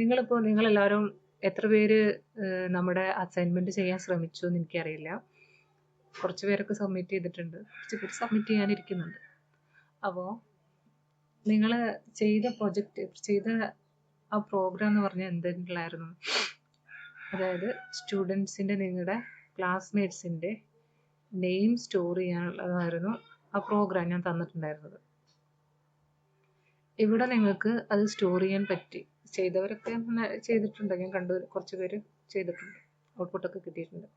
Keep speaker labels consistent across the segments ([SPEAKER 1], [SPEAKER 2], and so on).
[SPEAKER 1] നിങ്ങളെല്ലാവരും എത്ര പേര് നമ്മുടെ അസൈൻമെന്റ് ചെയ്യാൻ ശ്രമിച്ചു എന്ന് എനിക്കറിയില്ല. കുറച്ച് പേരൊക്കെ സബ്മിറ്റ് ചെയ്തിട്ടുണ്ട്, കുറച്ച് പേര് സബ്മിറ്റ് ചെയ്യാനിരിക്കുന്നുണ്ട്. അപ്പോൾ നിങ്ങൾ ചെയ്ത ആ പ്രോഗ്രാം എന്ന് പറഞ്ഞാൽ എന്തെങ്കിലായിരുന്നു? അതായത് സ്റ്റുഡൻസിൻ്റെ, നിങ്ങളുടെ ക്ലാസ്മേറ്റ്സിൻ്റെ നെയിം സ്റ്റോർ ചെയ്യാനുള്ളതായിരുന്നു ആ പ്രോഗ്രാം ഞാൻ തന്നിട്ടുണ്ടായിരുന്നത്. ഇവിടെ നിങ്ങൾക്ക് അത് സ്റ്റോർ ചെയ്യാൻ പറ്റി. ചെയ്തവരൊക്കെ ചെയ്തിട്ടുണ്ട്, ഞാൻ കണ്ടു, കുറച്ച് പേര് ചെയ്തിട്ടുണ്ട്, ഔട്ട്പുട്ടൊക്കെ കിട്ടിയിട്ടുണ്ട്.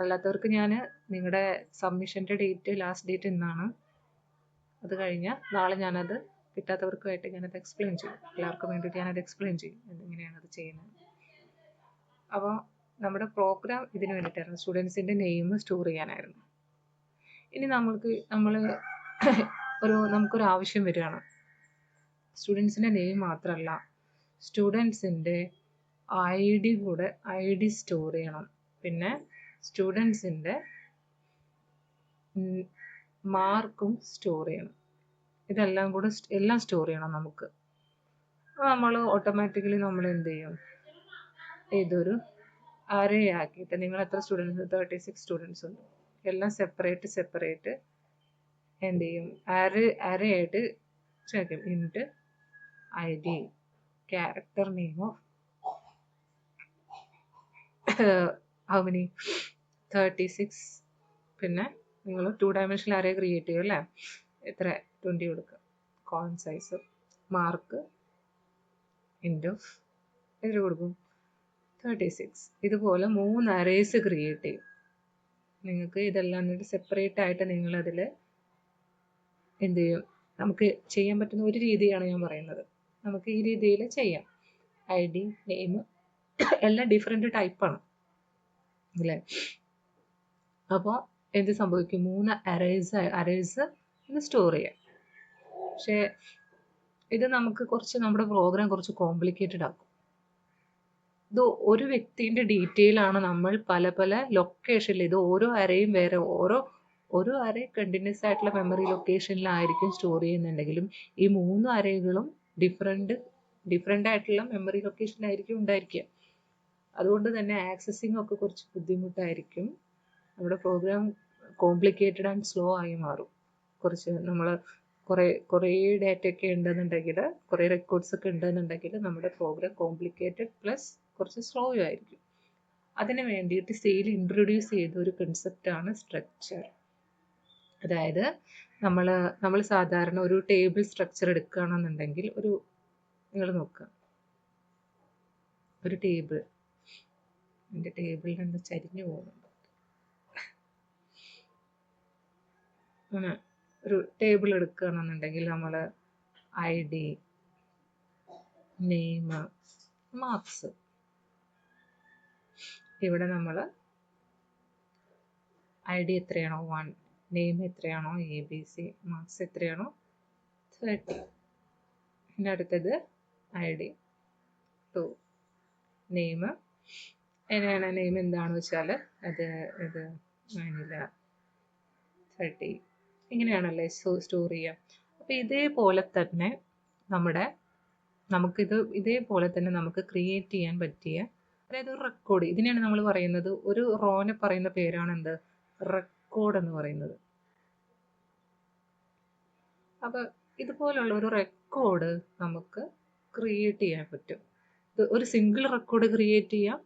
[SPEAKER 1] അല്ലാത്തവർക്ക് ഞാൻ നിങ്ങളുടെ സബ്മിഷൻ്റെ ലാസ്റ്റ് ഡേറ്റ് ഇന്നാണ്. അത് കഴിഞ്ഞാൽ നാളെ ഞാനത് കിട്ടാത്തവർക്കുമായിട്ട് ഞാനത് എക്സ്പ്ലെയിൻ ചെയ്യും. എല്ലാവർക്കും വേണ്ടിയിട്ട് ഞാനത് എക്സ്പ്ലെയിൻ ചെയ്യും എങ്ങനെയാണ് അത് ചെയ്യുന്നത്. അപ്പോൾ നമ്മുടെ പ്രോഗ്രാം ഇതിന് വേണ്ടിയിട്ടായിരുന്നു, സ്റ്റുഡൻസിൻ്റെ നെയിം സ്റ്റോർ ചെയ്യാനായിരുന്നു. ഇനി നമുക്കൊരു ആവശ്യം വരികയാണ്. സ്റ്റുഡൻസിൻ്റെ നെയിം മാത്രമല്ല, സ്റ്റുഡൻസിൻ്റെ ഐ ഡി സ്റ്റോർ ചെയ്യണം. പിന്നെ സ്റ്റുഡൻസിൻ്റെ മാർക്കും സ്റ്റോർ ചെയ്യണം. എല്ലാം സ്റ്റോർ ചെയ്യണം നമുക്ക്. നമ്മൾ ഓട്ടോമാറ്റിക്കലി നമ്മൾ എന്ത് ചെയ്യും, ഇതൊരു അറേ ആക്കിയിട്ട്, നിങ്ങൾ എത്ര സ്റ്റുഡൻസ്, 36 സ്റ്റുഡൻസ് ഉണ്ട്, എല്ലാം സെപ്പറേറ്റ് എന്ത് ചെയ്യും, അറേ ആയിട്ട് ചേർക്കും. ഇൻറ്റ് ID character name of how many 36. പിന്നെ നിങ്ങൾ 2 dimensional array ക്രിയേറ്റ് ചെയ്യും അല്ലേ? എത്ര 20 കൊടുക്കുക. കോളം സൈസ്, മാർക്ക് ഇൻറ്റു എത്ര കൊടുക്കും, 36. ഇതുപോലെ 3 അറേസ് ക്രിയേറ്റ് ചെയ്യും. നിങ്ങൾക്ക് ഇതെല്ലാം എന്നിട്ട് സെപ്പറേറ്റ് ആയിട്ട് നിങ്ങളതിൽ എന്ത് ചെയ്യും, നമുക്ക് ചെയ്യാൻ പറ്റുന്ന ഒരു രീതിയാണ് ഞാൻ പറയുന്നത്. നമുക്ക് ഈ രീതിയിൽ ചെയ്യാം. ID, നെയിം എല്ലാം ഡിഫറെൻ്റ് ടൈപ്പാണ് അല്ലേ? അപ്പോൾ എന്ത് സംഭവിക്കും, 3 അറേസ് ഇത് സ്റ്റോർ ചെയ്യാം. പക്ഷേ ഇത് നമ്മുടെ പ്രോഗ്രാം കുറച്ച് കോംപ്ലിക്കേറ്റഡ് ആക്കും. ഇത് ഒരു വ്യക്തിൻ്റെ ഡീറ്റെയിൽ ആണ് നമ്മൾ പല ലൊക്കേഷനിൽ, ഇത് ഓരോ അറേയും വേറെ, ഓരോ അറേ കണ്ടിന്യൂസ് ആയിട്ടുള്ള മെമ്മറി ലൊക്കേഷനിലായിരിക്കും സ്റ്റോർ ചെയ്യുന്നുണ്ടെങ്കിലും ഈ 3 അറേകളും ഡിഫറെൻ്റ് ആയിട്ടുള്ള മെമ്മറി ലൊക്കേഷനിലായിരിക്കും ഉണ്ടായിരിക്കുക. അതുകൊണ്ട് തന്നെ ആക്സസിങ് ഒക്കെ കുറച്ച് ബുദ്ധിമുട്ടായിരിക്കും. നമ്മുടെ പ്രോഗ്രാം കോംപ്ലിക്കേറ്റഡ് ആൻഡ് സ്ലോ ആയി മാറും. നമ്മൾ കുറേ ഡാറ്റ ഒക്കെ ഉണ്ടെന്നുണ്ടെങ്കിൽ, കുറേ റെക്കോർഡ്സ് ഒക്കെ ഉണ്ടെന്നുണ്ടെങ്കിൽ നമ്മുടെ പ്രോഗ്രാം കോംപ്ലിക്കേറ്റഡ് പ്ലസ് കുറച്ച് സ്ലോ ആയിരിക്കും. അതിന് വേണ്ടിയിട്ട് സിയിൽ ഇൻട്രൊഡ്യൂസ് ചെയ്ത ഒരു കൺസെപ്റ്റാണ് സ്ട്രക്ചർ. അതായത് നമ്മൾ സാധാരണ ഒരു ടേബിൾ സ്ട്രക്ചർ എടുക്കുകയാണെന്നുണ്ടെങ്കിൽ, നിങ്ങൾ നോക്കുക, ഒരു എൻ്റെ ടേബിളിൽ നിന്ന് ചരിഞ്ഞു പോകുന്നുണ്ട്. അങ്ങനെ ഒരു ടേബിൾ എടുക്കുകയാണെന്നുണ്ടെങ്കിൽ നമ്മൾ ID, നെയിം, മാർക്സ്, ഇവിടെ നമ്മൾ ID എത്രയാണോ 1, നെയിം എത്രയാണോ ABC, മാർക്സ് എത്രയാണോ 30. പിന്നെ അടുത്തത് ID 2, നെയിം നെയിം എന്താണെന്ന് വെച്ചാൽ ഇത് 30. ഇങ്ങനെയാണല്ലേ സ്റ്റോർ ചെയ്യുക. അപ്പോൾ ഇതേപോലെ തന്നെ ഇതേപോലെ തന്നെ നമുക്ക് ക്രിയേറ്റ് ചെയ്യാൻ പറ്റിയ, അതായത് ഒരു റെക്കോർഡ്, ഇതിനെയാണ് നമ്മൾ പറയുന്നത്, ഒരു റോനെ പറയുന്ന പേരാണ് എന്ത്, റെക്കോർഡ് എന്ന് പറയുന്നത്. അപ്പോൾ ഇതുപോലുള്ള ഒരു റെക്കോർഡ് നമുക്ക് ക്രിയേറ്റ് ചെയ്യാൻ പറ്റും. ഒരു സിംഗിൾ റെക്കോർഡ് ക്രിയേറ്റ് ചെയ്യാം,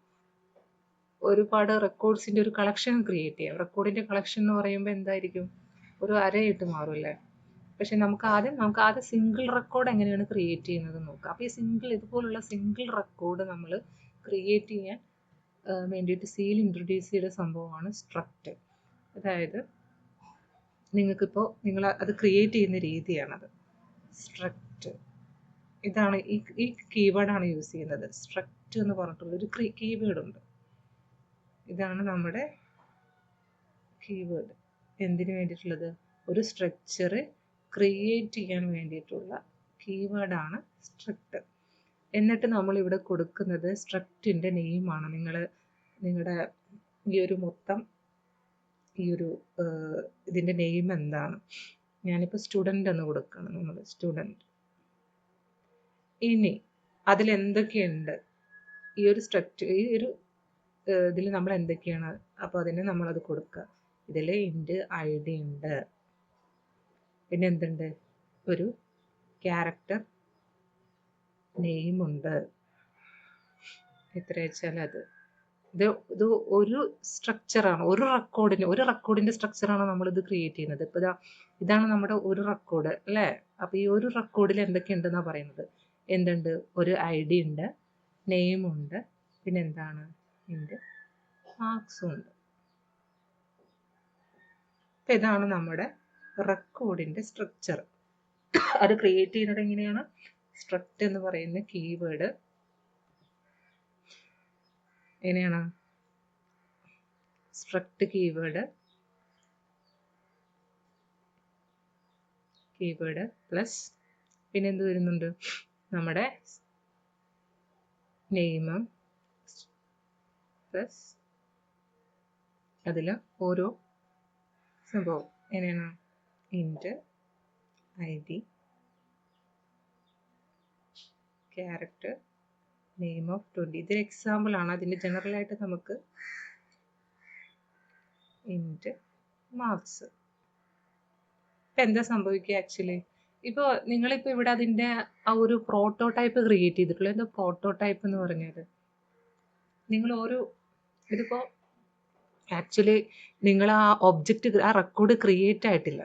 [SPEAKER 1] ഒരുപാട് റെക്കോർഡ്സിൻ്റെ ഒരു കളക്ഷൻ ക്രിയേറ്റ് ചെയ്യാം. റെക്കോർഡിൻ്റെ കളക്ഷൻ എന്ന് പറയുമ്പോൾ എന്തായിരിക്കും, ഒരു അരയായിട്ട് മാറുമല്ലേ? പക്ഷെ നമുക്ക് ആദ്യം സിംഗിൾ റെക്കോർഡ് എങ്ങനെയാണ് ക്രിയേറ്റ് ചെയ്യുന്നത് നോക്കാം. അപ്പോൾ ഇതുപോലുള്ള സിംഗിൾ റെക്കോർഡ് നമ്മൾ ക്രിയേറ്റ് ചെയ്യാൻ വേണ്ടിയിട്ട് സിയിൽ ഇൻട്രൊഡ്യൂസ് ചെയ്ത സംഭവമാണ് സ്ട്രക്റ്റ്. അതായത് നിങ്ങൾ അത് ക്രിയേറ്റ് ചെയ്യുന്ന രീതിയാണത്. സ്ട്രക്റ്റ് ഇതാണ്, ഈ കീവേഡാണ് യൂസ് ചെയ്യുന്നത്. സ്ട്രക്റ്റ് എന്ന് പറഞ്ഞിട്ടുള്ളൊരു കീവേഡ് ഉണ്ട്. ഇതാണ് നമ്മുടെ കീവേഡ്. എന്തിനു വേണ്ടിയിട്ടുള്ളത്, ഒരു സ്ട്രക്ചർ ക്രിയേറ്റ് ചെയ്യാൻ വേണ്ടിയിട്ടുള്ള കീവേഡാണ് സ്ട്രക്റ്റ്. എന്നിട്ട് നമ്മളിവിടെ കൊടുക്കുന്നത് സ്ട്രക്റ്റിൻ്റെ നെയിമാണ്. നിങ്ങളുടെ ഇതിൻ്റെ നെയിം എന്താണ്? ഞാനിപ്പോൾ സ്റ്റുഡൻ്റ് എന്ന് കൊടുക്കണം. നമ്മൾ സ്റ്റുഡൻറ്റ്. ഇനി അതിലെന്തൊക്കെയുണ്ട്, ഈ ഒരു സ്ട്രക്ചർ, ഈ ഒരു ഇതിൽ നമ്മൾ എന്തൊക്കെയാണ്, അപ്പോൾ അതിന് നമ്മളത് കൊടുക്കുക. ഇതിൽ ഇൻറ്റ് ID ഉണ്ട്, പിന്നെ എന്തുണ്ട്, ഒരു ക്യാരക്ടർ നെയിം ഉണ്ട്. എത്ര വെച്ചാൽ അത് ഇത് ഒരു സ്ട്രക്ചറാണ്, ഒരു റെക്കോർഡിന്റെ സ്ട്രക്ചറാണ് നമ്മളിത് ക്രിയേറ്റ് ചെയ്യുന്നത്. ഇപ്പൊ ഇതാണ് നമ്മുടെ ഒരു റെക്കോർഡ് അല്ലേ. അപ്പൊ ഈ ഒരു റെക്കോർഡിൽ എന്തൊക്കെയുണ്ടെന്നാ പറയുന്നത്, എന്തുണ്ട്, ഒരു ID ഉണ്ട്, നെയിം ഉണ്ട്, പിന്നെ എന്താണ്, ഇതിന്റെ മാർക്സും ഉണ്ട്. അപ്പൊ ഇതാണ് നമ്മുടെ റെക്കോർഡിന്റെ സ്ട്രക്ചർ. അത് ക്രിയേറ്റ് ചെയ്യുന്നത് എങ്ങനെയാണ്, സ്ട്രക്ട് എന്ന് പറയുന്ന കീവേഡ് എങ്ങനെയാണ്, സ്ട്രക്ട് കീവേഡ് പ്ലസ് പിന്നെ എന്ത് വരുന്നുണ്ട്, നമ്മുടെ നെയിം പ്ലസ് അതിൽ ഓരോ സംഭവം എങ്ങനെയാണ്, ഇൻറ്റ് ID ക്യാരക്ടർ നെയിം ഓഫ് 20. ഇതൊരു എക്സാമ്പിൾ ആണ്. അതിൻ്റെ ജനറൽ ആയിട്ട് നമുക്ക് ഇൻറ്റ് മാർക്സ്. ഇപ്പം എന്താ സംഭവിക്കുക ആക്ച്വലി, ഇപ്പോൾ നിങ്ങളിപ്പോൾ ഇവിടെ അതിൻ്റെ ആ ഒരു പ്രോട്ടോടൈപ്പ് ക്രിയേറ്റ് ചെയ്തിട്ടുള്ളൂ. എന്താ പ്രോട്ടോടൈപ്പ് എന്ന് പറഞ്ഞാൽ, നിങ്ങൾ ഇതിപ്പോൾ ആക്ച്വലി നിങ്ങൾ ആ ഒബ്ജക്റ്റ്, ആ റെക്കോർഡ് ക്രിയേറ്റ് ആയിട്ടില്ല.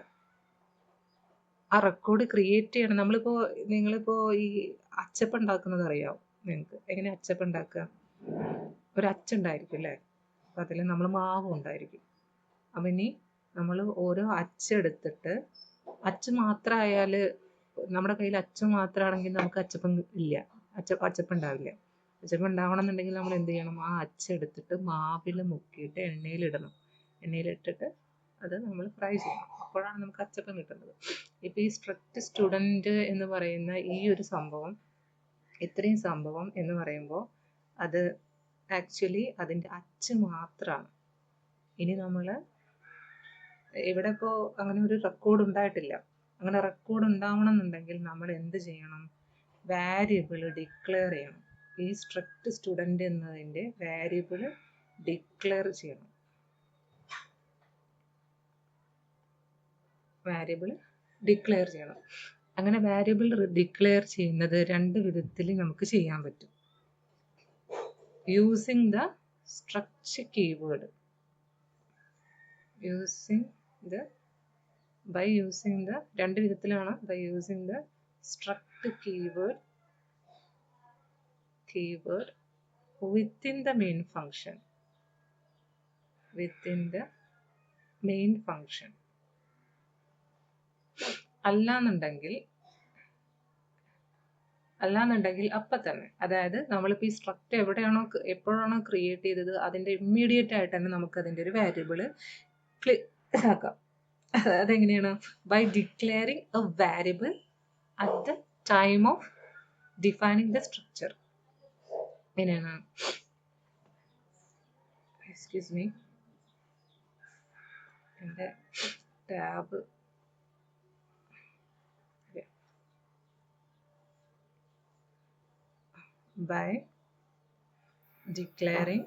[SPEAKER 1] ആ റെക്കോർഡ് ക്രിയേറ്റ് ചെയ്യണം. നിങ്ങളിപ്പോൾ ഈ അച്ചപ്പം ഉണ്ടാക്കുന്നത് അറിയാം നിങ്ങൾക്ക്, എങ്ങനെ അച്ചപ്പം ഉണ്ടാക്കുക, ഒരു അച്ചുണ്ടായിരിക്കും അല്ലേ, അപ്പം അതിൽ നമ്മൾ മാവും ഉണ്ടായിരിക്കും. അപ്പം ഇനി നമ്മൾ ഓരോ അച്ചെടുത്തിട്ട്, അച്ച് മാത്രമായാൽ, നമ്മുടെ കയ്യിൽ അച്ച് മാത്രമാണെങ്കിൽ നമുക്ക് അച്ചപ്പം ഇല്ല, അച്ചപ്പം ഉണ്ടാവില്ല. അച്ചപ്പം ഉണ്ടാവണം എന്നുണ്ടെങ്കിൽ നമ്മൾ എന്ത് ചെയ്യണം, ആ അച്ചെടുത്തിട്ട് മാവിൽ മുക്കിയിട്ട് എണ്ണയിലിടണം. എണ്ണയിലിട്ടിട്ട് അത് നമ്മൾ ഫ്രൈ ചെയ്യണം. അപ്പോഴാണ് നമുക്ക് അച്ചപ്പം കിട്ടുന്നത്. ഇപ്പം ഈ സ്ട്രിക്റ്റ് സ്റ്റുഡൻറ്റ് എന്ന് പറയുന്ന ഈ ഒരു സംഭവം, ഇത്രയും സംഭവം എന്ന് പറയുമ്പോൾ അത് ആക്ച്വലി അതിൻ്റെ അച്ച് മാത്രമാണ്. ഇനി നമ്മൾ ഇവിടെ ഇപ്പോൾ അങ്ങനെ ഒരു റെക്കോർഡ് ഉണ്ടായിട്ടില്ല. അങ്ങനെ റെക്കോർഡ് ഉണ്ടാവണം എന്നുണ്ടെങ്കിൽ നമ്മൾ എന്ത് ചെയ്യണം, വാരിയബിൾ ഡിക്ലെയർ ചെയ്യണം. ഈ സ്ട്രിക്റ്റ് സ്റ്റുഡൻറ്റ് എന്നതിൻ്റെ വാരിയബിൾ ഡിക്ലെയർ ചെയ്യണം. അങ്ങനെ വാരിയബിൾ ഡിക്ലെയർ ചെയ്യുന്നത് രണ്ട് വിധത്തിൽ നമുക്ക് ചെയ്യാൻ പറ്റും. യൂസിങ് ദ സ്ട്രക്ചർ കീവേഡ്, രണ്ട് വിധത്തിലാണ്. By using the struct keyword within the main function. അല്ലാന്നുണ്ടെങ്കിൽ അപ്പം തന്നെ, അതായത് നമ്മളിപ്പോൾ ഈ സ്ട്രക്ട് എപ്പോഴാണോ ക്രിയേറ്റ് ചെയ്തത് അതിൻ്റെ ഇമ്മീഡിയറ്റ് ആയിട്ട് തന്നെ നമുക്ക് അതിൻ്റെ ഒരു വാരിയബിൾ ആക്കാം. അതെങ്ങനെയാണ്, by declaring a variable at the time of defining the structure. എങ്ങനെയാണ്, എക്സ്ക്യൂസ് മീ, എൻ്റെ tab by declaring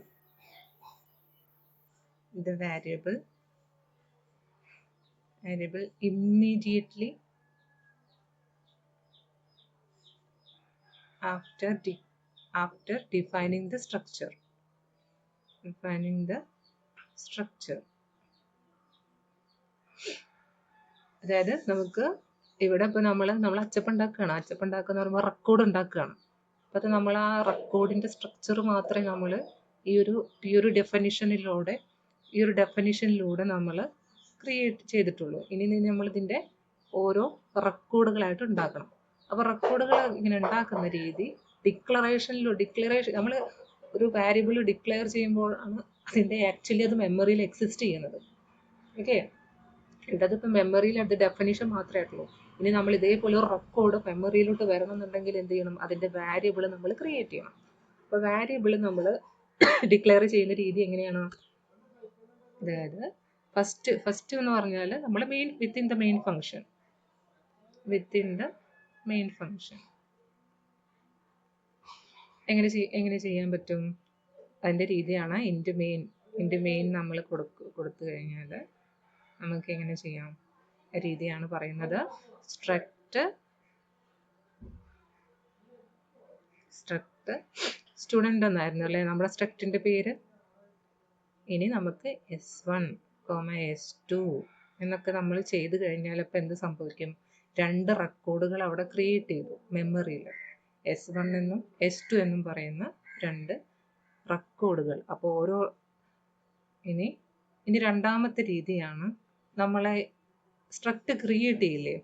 [SPEAKER 1] the variable immediately after defining the structure. അതായത് നമുക്ക് ഇവിടെ ഇപ്പോൾ നമ്മൾ അച്ചപ്പം ഉണ്ടാക്കുന്ന പറയുമ്പോൾ റെക്കോർഡ് ഉണ്ടാക്കുകയാണ്. അപ്പോൾ അത് നമ്മൾ ആ റെക്കോർഡിൻ്റെ സ്ട്രക്ചർ മാത്രമേ നമ്മൾ ഈ ഒരു ഡെഫിനിഷനിലൂടെ നമ്മൾ ക്രിയേറ്റ് ചെയ്തിട്ടുള്ളൂ. ഇനി നമ്മളിതിൻ്റെ ഓരോ റെക്കോർഡുകളായിട്ട് ഉണ്ടാക്കണം. അപ്പോൾ റെക്കോർഡുകൾ ഇങ്ങനെ ഉണ്ടാക്കുന്ന രീതി ഡിക്ലറേഷൻ നമ്മൾ ഒരു വാരിയബിൾ ഡിക്ലെയർ ചെയ്യുമ്പോൾ ആണ് അതിൻ്റെ ആക്ച്വലി അത് മെമ്മറിയിൽ എക്സിസ്റ്റ് ചെയ്യുന്നത്. ഓക്കെ, ഇവിടെ അതിപ്പോൾ മെമ്മറിയിൽ അത് ഡെഫിനിഷൻ മാത്രമേ ആയിട്ടുള്ളൂ. ഇനി നമ്മൾ ഇതേപോലെ ഒരു റെക്കോർഡ് മെമ്മറിയിലോട്ട് വരണമെന്നുണ്ടെങ്കിൽ എന്ത് ചെയ്യണം, അതിൻ്റെ വാരിയബിൾ നമ്മൾ ക്രിയേറ്റ് ചെയ്യണം. അപ്പോൾ വാരിയബിൾ നമ്മൾ ഡിക്ലെയർ ചെയ്യുന്ന രീതി എങ്ങനെയാണ്, അതായത് ഫസ്റ്റ് എന്ന് പറഞ്ഞാൽ നമ്മൾ വിത്തിൻ ദ മെയിൻ ഫംഗ്ഷൻ എങ്ങനെ ചെയ്യാൻ പറ്റും? അതിൻ്റെ രീതിയാണ് ഇൻറ്റ് മെയിൻ നമ്മൾ കൊടുത്തു കഴിഞ്ഞാൽ നമുക്ക് എങ്ങനെ ചെയ്യാം? രീതിയാണ് പറയുന്നത്. സ്ട്രക്റ്റ് സ്റ്റുഡൻ്റ് എന്നായിരുന്നു അല്ലേ നമ്മുടെ സ്ട്രക്റ്റിൻ്റെ പേര്. ഇനി നമുക്ക് S1, S2 എന്നൊക്കെ നമ്മൾ ചെയ്ത് കഴിഞ്ഞാൽ ഇപ്പം എന്ത് സംഭവിക്കും? 2 റെക്കോർഡുകൾ അവിടെ ക്രിയേറ്റ് ചെയ്തു മെമ്മറിയിൽ. S1 എന്നും S2 എന്നും പറയുന്ന 2 റെക്കോർഡുകൾ. അപ്പോൾ ഇനി രണ്ടാമത്തെ രീതിയാണ് നമ്മളെ സ്ട്രക്റ്റ് ക്രിയേറ്റ് ചെയ്യില്ലേ,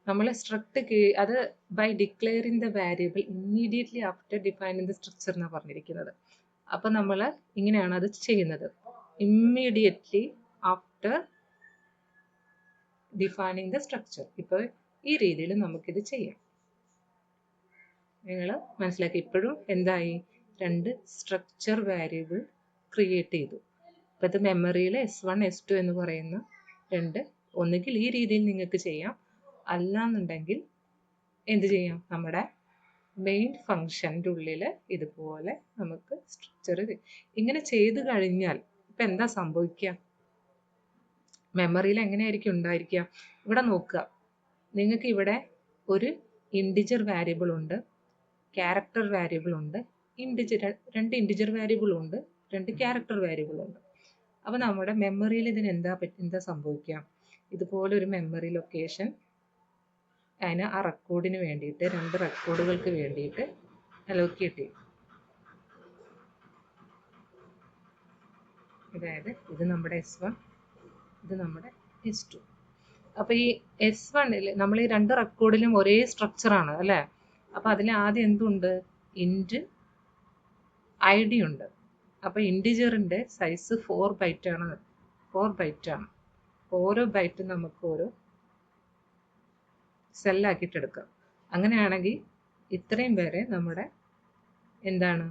[SPEAKER 1] നമ്മൾ സ്ട്രക്റ്റ് അത് by declaring the variable immediately after defining the structure എന്നാണ് പറഞ്ഞിരിക്കുന്നത്. അപ്പം നമ്മൾ ഇങ്ങനെയാണ് അത് ചെയ്യുന്നത്. Immediately after defining the structure. ഇപ്പോൾ ഈ രീതിയിൽ നമുക്കിത് ചെയ്യാം. നിങ്ങൾ മനസ്സിലാക്കി. ഇപ്പോഴും എന്തായി? 2 സ്ട്രക്ചർ വാരിയബിൾ ക്രിയേറ്റ് ചെയ്തു. അപ്പോൾ ഇത് മെമ്മറിയിൽ S1 S2 എന്ന് പറയുന്ന 2, ഒന്നുകിൽ ഈ രീതിയിൽ നിങ്ങൾക്ക് ചെയ്യാം, അല്ലാന്നുണ്ടെങ്കിൽ എന്ത് ചെയ്യാം? നമ്മുടെ മെയിൻ ഫങ്ഷൻ്റെ ഉള്ളിൽ ഇതുപോലെ നമുക്ക് സ്ട്രക്ചർ ഇങ്ങനെ ചെയ്ത് കഴിഞ്ഞാൽ ഇപ്പം എന്താ സംഭവിക്കുക? മെമ്മറിയിൽ എങ്ങനെയായിരിക്കും ഉണ്ടായിരിക്കുക? ഇവിടെ നോക്കുക. നിങ്ങൾക്ക് ഇവിടെ ഒരു ഇൻറ്റിജർ വാരിയബിൾ ഉണ്ട്, ക്യാരക്ടർ വാരിയബിൾ ഉണ്ട്, 2 ഇൻറ്റിജർ വാരിയബിൾ ഉണ്ട്, 2 ക്യാരക്ടർ വാരിയബിൾ ഉണ്ട്. അപ്പോൾ നമ്മുടെ മെമ്മറിയിൽ ഇതിന് എന്താ സംഭവിക്കുക? ഇതുപോലെ ഒരു മെമ്മറി ലൊക്കേഷൻ അതിന് ആ റെക്കോർഡിന് വേണ്ടിയിട്ട് 2 റെക്കോർഡുകൾക്ക് വേണ്ടിയിട്ട് അലോക്കേറ്റ് ചെയ്യും. അതായത് ഇത് നമ്മുടെ S1, ഇത് നമ്മുടെ S2. അപ്പോൾ ഈ S1ൽ നമ്മൾ ഈ 2 റെക്കോർഡിലും ഒരേ സ്ട്രക്ചറാണ് അല്ലേ? അപ്പോൾ അതിൽ ആദ്യം എന്തുണ്ട്? ഇൻറ്റ് ID ഉണ്ട്. അപ്പോൾ ഇൻറ്റിജറിൻ്റെ സൈസ് 4 ബൈറ്റാണ്. 4 ബൈറ്റാണ്. ഓരോ ബൈറ്റും നമുക്ക് ഓരോ സെല്ലാക്കിയിട്ട് എടുക്കാം. അങ്ങനെയാണെങ്കിൽ ഇത്രയും പേരെ നമ്മുടെ എന്താണ്?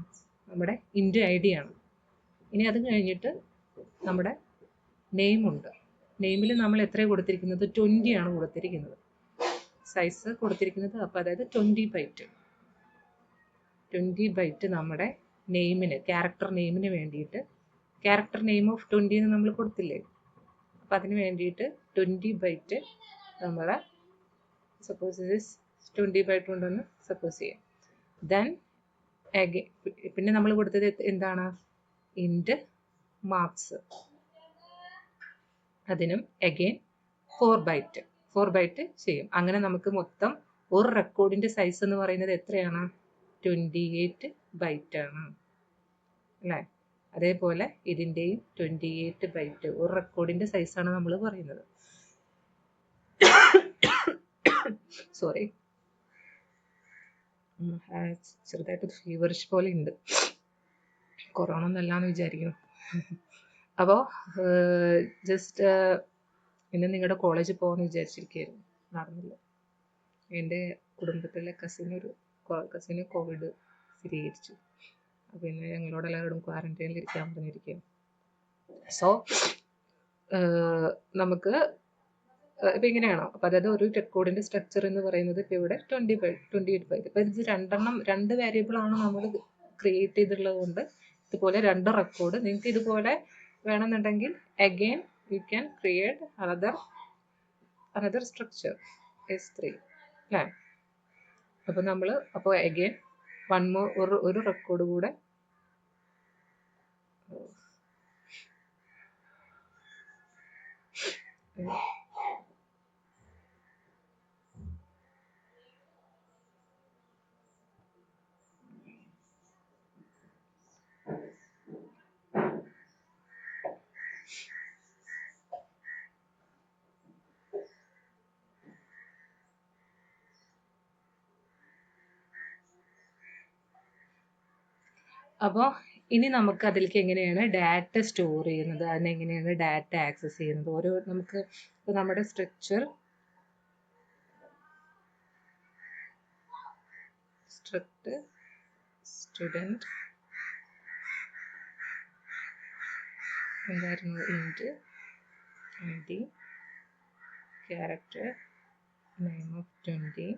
[SPEAKER 1] നമ്മുടെ ഇൻറ്റ് ID ആണ്. ഇനി അത് കഴിഞ്ഞിട്ട് നമ്മുടെ നെയിമുണ്ട്. നെയിമിൽ നമ്മൾ എത്രയാണ് കൊടുത്തിരിക്കുന്നത്? 20 ആണ് കൊടുത്തിരിക്കുന്നത്. സൈസ് കൊടുത്തിരിക്കുന്നത്. അപ്പോൾ അതായത് 20 ബൈറ്റ്. 20 ബൈറ്റ് നമ്മുടെ നെയിമിന്, ക്യാരക്ടർ നെയിമിന് വേണ്ടിയിട്ട്, ക്യാരക്ടർ നെയിം ഓഫ് 20 എന്ന് നമ്മൾ കൊടുത്തില്ലേ? അപ്പോൾ അതിന് വേണ്ടിയിട്ട് 20 ബൈറ്റ് നമ്മളെ സപ്പോസ് ഇത് 20 ബൈറ്റ് ഉണ്ടെന്ന് സപ്പോസ് ചെയ്യാം. ദെൻ പിന്നെ നമ്മൾ കൊടുത്തത് എന്താണ്? ഇൻറ്റ് മാർക്സ്. അതിനും അഗെയിൻ 4 ബൈറ്റ് ചെയ്യും. അങ്ങനെ നമുക്ക് മൊത്തം ഒരു റെക്കോർഡിൻ്റെ സൈസ് എന്ന് പറയുന്നത് എത്രയാണ്? 28 ബൈറ്റാണ് അല്ലേ? അതേപോലെ ഇതിൻ്റെയും 28 ബൈറ്റ് ഒരു റെക്കോർഡിൻ്റെ സൈസാണ് നമ്മൾ പറയുന്നത്. സോറി, ചെറുതായിട്ട് ഫീവറിഷ് പോലെ ഉണ്ട്. കൊറോണ ഒന്നല്ലാന്ന് വിചാരിക്കുന്നു. അപ്പോൾ ജസ്റ്റ് ഇന്ന് നിങ്ങളുടെ കോളേജിൽ പോകാമെന്ന് വിചാരിച്ചിരിക്കുകയായിരുന്നു, നടന്നില്ല. എൻ്റെ കുടുംബത്തിലെ കസിന് കോവിഡ് സ്ഥിരീകരിച്ചു. പിന്നെ ഞങ്ങളോട് എല്ലാവരോടും ക്വാറന്റൈനിൽ ഇരിക്കാൻ പറഞ്ഞിരിക്കുകയാണ്. സോ നമുക്ക് ഇപ്പം ഇങ്ങനെയാണോ? അപ്പോൾ അതായത് ഒരു റെക്കോർഡിൻ്റെ സ്ട്രക്ചർ എന്ന് പറയുന്നത് ഇപ്പോൾ ഇവിടെ 28 ബൈറ്റ്. ഇപ്പോൾ ഇത് 2 വേരിയബിളാണ് നമ്മൾ ക്രിയേറ്റ് ചെയ്തിട്ടുള്ളത് കൊണ്ട് ഇതുപോലെ 2 റെക്കോർഡ്. നിങ്ങൾക്ക് ഇതുപോലെ വേണമെന്നുണ്ടെങ്കിൽ again you can create another structure S3 അല്ലേ? അപ്പോൾ അഗെയിൻ ഒരു റെക്കോർഡ് കൂടെ അപ്പോൾ ഇനി നമുക്ക് അതിലേക്ക് എങ്ങനെയാണ് ഡാറ്റ സ്റ്റോർ ചെയ്യുന്നത്, അതിനെങ്ങനെയാണ് ഡാറ്റ ആക്സസ് ചെയ്യുന്നത്, നമുക്ക് ഇപ്പോൾ നമ്മുടെ സ്ട്രക്റ്റ് സ്റ്റുഡൻറ് എന്തായിരുന്നു? Int ID character name of 20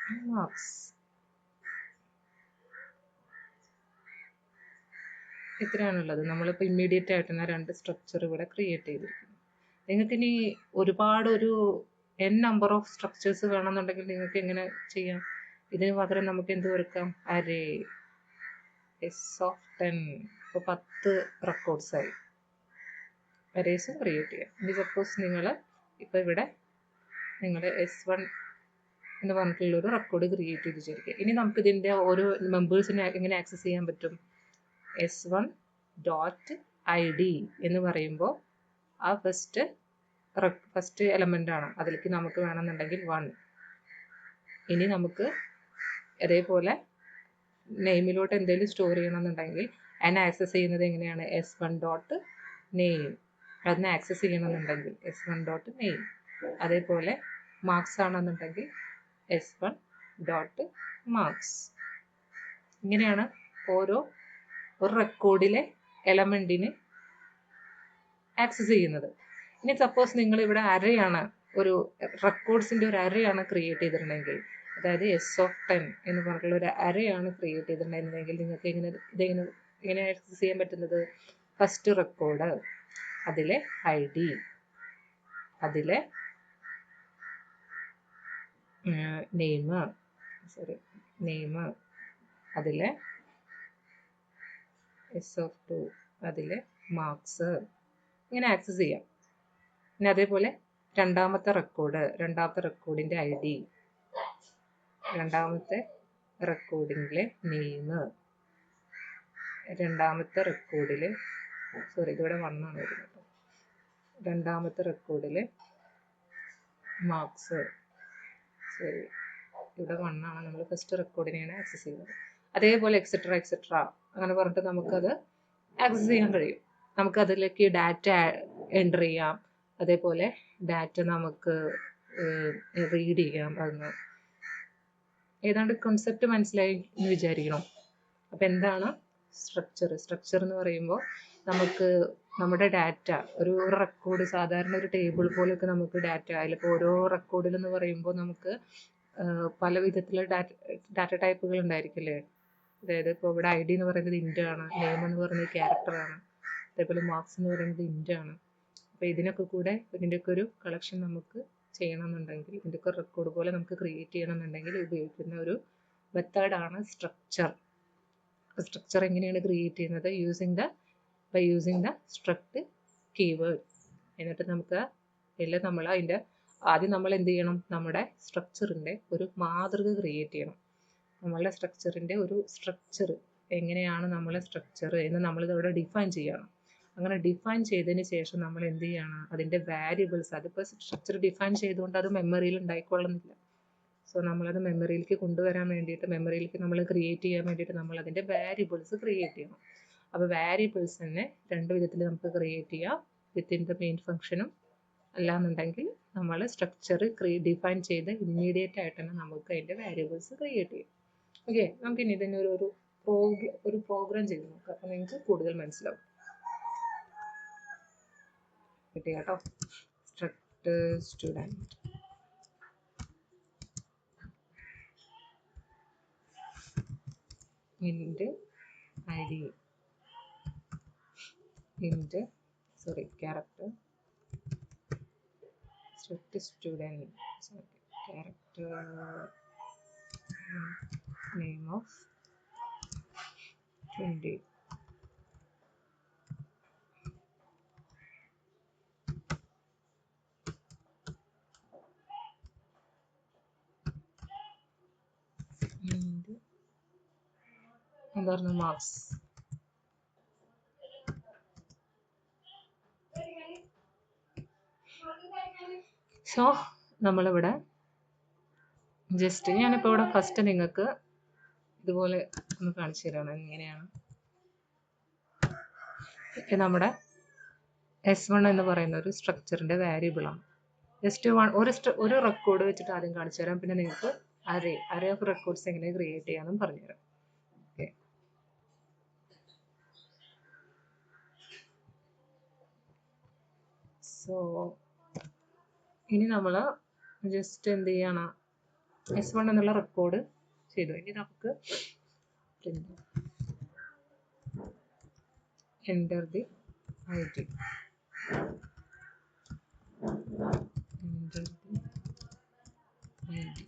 [SPEAKER 1] and marks. ഇത്രയാണുള്ളത്. നമ്മളിപ്പോൾ ഇമ്മീഡിയറ്റ് ആയിട്ട് തന്നെ 2 സ്ട്രക്ചർ ഇവിടെ ക്രിയേറ്റ് ചെയ്തിരിക്കുന്നു. നിങ്ങൾക്ക് ഇനി ഒരുപാട് ഒരു n നമ്പർ ഓഫ് സ്ട്രക്ചേഴ്സ് വേണമെന്നുണ്ടെങ്കിൽ നിങ്ങൾക്ക് എങ്ങനെ ചെയ്യാം? ഇതിന് പകരം നമുക്ക് എന്ത് കൊടുക്കാം? അരേ S(10). ഇപ്പോൾ 10 റെക്കോർഡ്സായി. അരേസും ക്രിയേറ്റ് ചെയ്യാം. ഇനി സപ്പോസ് നിങ്ങൾ ഇപ്പോൾ ഇവിടെ നിങ്ങൾ S1 എന്ന് പറഞ്ഞിട്ടുള്ളൊരു റെക്കോർഡ് ക്രിയേറ്റ് ചെയ്ത് വിചാരിക്കുക. ഇനി നമുക്ക് ഇതിൻ്റെ ഓരോ മെമ്പേഴ്സിനെ എങ്ങനെ ആക്സസ് ചെയ്യാൻ പറ്റും? S1.id എന്ന് പറയുമ്പോൾ ആ ഫസ്റ്റ് എലമെൻ്റ് ആണ്. അതിലേക്ക് നമുക്ക് വേണമെന്നുണ്ടെങ്കിൽ 1. ഇനി നമുക്ക് അതേപോലെ നെയിമിലോട്ട് എന്തെങ്കിലും സ്റ്റോർ ചെയ്യണമെന്നുണ്ടെങ്കിൽ അതിനെ ആക്സസ് ചെയ്യുന്നത് എങ്ങനെയാണ്? S1.name. അതിനെ ആക്സസ് ചെയ്യണമെന്നുണ്ടെങ്കിൽ S1.name. അതേപോലെ മാർക്സ് ആണെന്നുണ്ടെങ്കിൽ S1.marks. ഇങ്ങനെയാണ് ഒരു റെക്കോർഡിലെ എലമെൻറ്റിന് ആക്സസ് ചെയ്യുന്നത്. ഇനി സപ്പോസ് നിങ്ങൾ ഇവിടെ അരയാണ്, ഒരു റെക്കോർഡ്സിൻ്റെ ഒരു അരയാണ് ക്രിയേറ്റ് ചെയ്തിട്ടുണ്ടെങ്കിൽ, അതായത് S(10) എന്ന് പറഞ്ഞിട്ടുള്ള ഒരു അരയാണ് ക്രിയേറ്റ് ചെയ്തിട്ടുണ്ടെങ്കിൽ നിങ്ങൾക്ക് എങ്ങനെ ആക്സസ് ചെയ്യാൻ പറ്റുന്നത്? ഫസ്റ്റ് റെക്കോർഡ്, അതിലെ ID, അതിലെ നെയിം, അതിലെ S(2), അതിലെ മാർക്സ്, ഇങ്ങനെ ആക്സസ് ചെയ്യാം. പിന്നെ അതേപോലെ രണ്ടാമത്തെ റെക്കോർഡിൻ്റെ ID, രണ്ടാമത്തെ റെക്കോർഡിലെ നെയിം, രണ്ടാമത്തെ റെക്കോർഡിൽ ഇതിവിടെ 1 ആണ് വരുന്നത്. രണ്ടാമത്തെ റെക്കോർഡിൽ മാർക്സ്, ഇവിടെ 1 ആണ്. നമ്മൾ ഫസ്റ്റ് റെക്കോർഡിനെയാണ് ആക്സസ് ചെയ്യുന്നത്. അതേപോലെ എക്സെട്ര അങ്ങനെ പറഞ്ഞിട്ട് നമുക്കത് ആക്സസ് ചെയ്യാൻ കഴിയും. നമുക്ക് അതിലേക്ക് ഡാറ്റ എൻ്റർ ചെയ്യാം. അതേപോലെ ഡാറ്റ നമുക്ക് റീഡ് ചെയ്യാം. അതിന് ഏതാണ്ട് കോൺസെപ്റ്റ് മനസ്സിലായി എന്ന് വിചാരിക്കണം. അപ്പം എന്താണ് സ്ട്രക്ചർ എന്ന് പറയുമ്പോൾ നമുക്ക് നമ്മുടെ ഡാറ്റ ഒരു റെക്കോർഡ്, സാധാരണ ഒരു ടേബിൾ പോലെയൊക്കെ നമുക്ക് ഡാറ്റ, അതിലിപ്പോൾ ഓരോ റെക്കോർഡിലെന്ന് പറയുമ്പോൾ നമുക്ക് പല വിധത്തിലുള്ള ഡാറ്റ ടൈപ്പുകൾ ഉണ്ടായിരിക്കില്ലേ? അതായത് ഇപ്പോൾ ഇവിടെ ID എന്ന് പറയുന്നത് ഇൻ്റ് ആണ്, നെയിം എന്ന് പറയുന്നത് ക്യാരക്ടറാണ്, അതേപോലെ മാർക്സ് എന്ന് പറയുന്നത് ഇൻ്റ് ആണ്. അപ്പോൾ ഇതിൻ്റെയൊക്കെ ഒരു കളക്ഷൻ നമുക്ക് ചെയ്യണമെന്നുണ്ടെങ്കിൽ, ഇതിൻ്റെയൊക്കെ റെക്കോർഡ് പോലെ നമുക്ക് ക്രിയേറ്റ് ചെയ്യണമെന്നുണ്ടെങ്കിൽ ഉപയോഗിക്കുന്ന ഒരു മെത്തേഡാണ് സ്ട്രക്ചർ. സ്ട്രക്ചർ എങ്ങനെയാണ് ക്രിയേറ്റ് ചെയ്യുന്നത്? By using the struct keyword. എന്നിട്ട് നമുക്ക് ആദ്യം നമ്മൾ എന്ത് ചെയ്യണം? നമ്മുടെ സ്ട്രക്ചറിൻ്റെ ഒരു മാതൃക ക്രിയേറ്റ് ചെയ്യണം. നമ്മളുടെ സ്ട്രക്ചറിൻ്റെ ഒരു സ്ട്രക്ചർ എങ്ങനെയാണ് നമ്മളെ സ്ട്രക്ചർ എന്ന് നമ്മളിതവിടെ ഡിഫൈൻ ചെയ്യണം. അങ്ങനെ ഡിഫൈൻ ചെയ്തതിന് ശേഷം നമ്മൾ എന്ത് ചെയ്യണം? അതിൻ്റെ വാരിയബിൾസ്, അതിപ്പോൾ സ്ട്രക്ചർ ഡിഫൈൻ ചെയ്തുകൊണ്ട് അത് മെമ്മറിയിൽ ഉണ്ടായിക്കൊള്ളുന്നില്ല. സോ നമ്മളത് മെമ്മറിയിലേക്ക് കൊണ്ടുവരാൻ വേണ്ടിയിട്ട്, മെമ്മറിയിലേക്ക് നമ്മൾ ക്രിയേറ്റ് ചെയ്യാൻ വേണ്ടിയിട്ട് നമ്മൾ അതിൻ്റെ വാരിയബിൾസ് ക്രിയേറ്റ് ചെയ്യണം. അപ്പോൾ വാരിയബിൾസ് തന്നെ 2 വിധത്തിൽ നമുക്ക് ക്രിയേറ്റ് ചെയ്യാം. വിത്തിൻ ദ മെയിൻ ഫംഗ്ഷനും, അല്ലാന്നുണ്ടെങ്കിൽ നമ്മൾ സ്ട്രക്ചർ ഡിഫൈൻ ചെയ്ത് ഇമ്മീഡിയറ്റ് ആയിട്ട് തന്നെ നമുക്ക് അതിൻ്റെ വാരിയബിൾസ് ക്രിയേറ്റ് ചെയ്യാം. ഓക്കെ, നമുക്കിനി ഇതിനെ ഒരു പ്രോഗ്രാം ചെയ്ത് നോക്കാം. അപ്പോൾ നിങ്ങൾക്ക് കൂടുതൽ മനസ്സിലാവും. കേട്ടോ, struct student int ID character strict student character name of 20. എന്തായിരുന്നു? മാർക്സ്. സോ നമ്മളിവിടെ ഞാനിപ്പോൾ ഇവിടെ ഫസ്റ്റ് നിങ്ങൾക്ക് ഇതുപോലെ ഒന്ന് കാണിച്ചു തരാണ് എങ്ങനെയാണ്. നമ്മുടെ S1 എന്ന് പറയുന്ന ഒരു സ്ട്രക്ചറിൻ്റെ വാരിയബിളാണ്. ജസ്റ്റ് ഒരു റെക്കോർഡ് വെച്ചിട്ട് ആദ്യം കാണിച്ചു തരാം. പിന്നെ നിങ്ങൾക്ക് അരേ ഓഫ് റെക്കോർഡ്സ് എങ്ങനെ ക്രിയേറ്റ് ചെയ്യാമെന്നും പറഞ്ഞുതരാം. ഓക്കെ, സോ ഇനി നമ്മൾ ജസ്റ്റ് എന്ത് ചെയ്യണം? S1 എന്നുള്ള റെക്കോർഡ് ചെയ്തു. ഇനി നമുക്ക് enter the I D, enter the I D,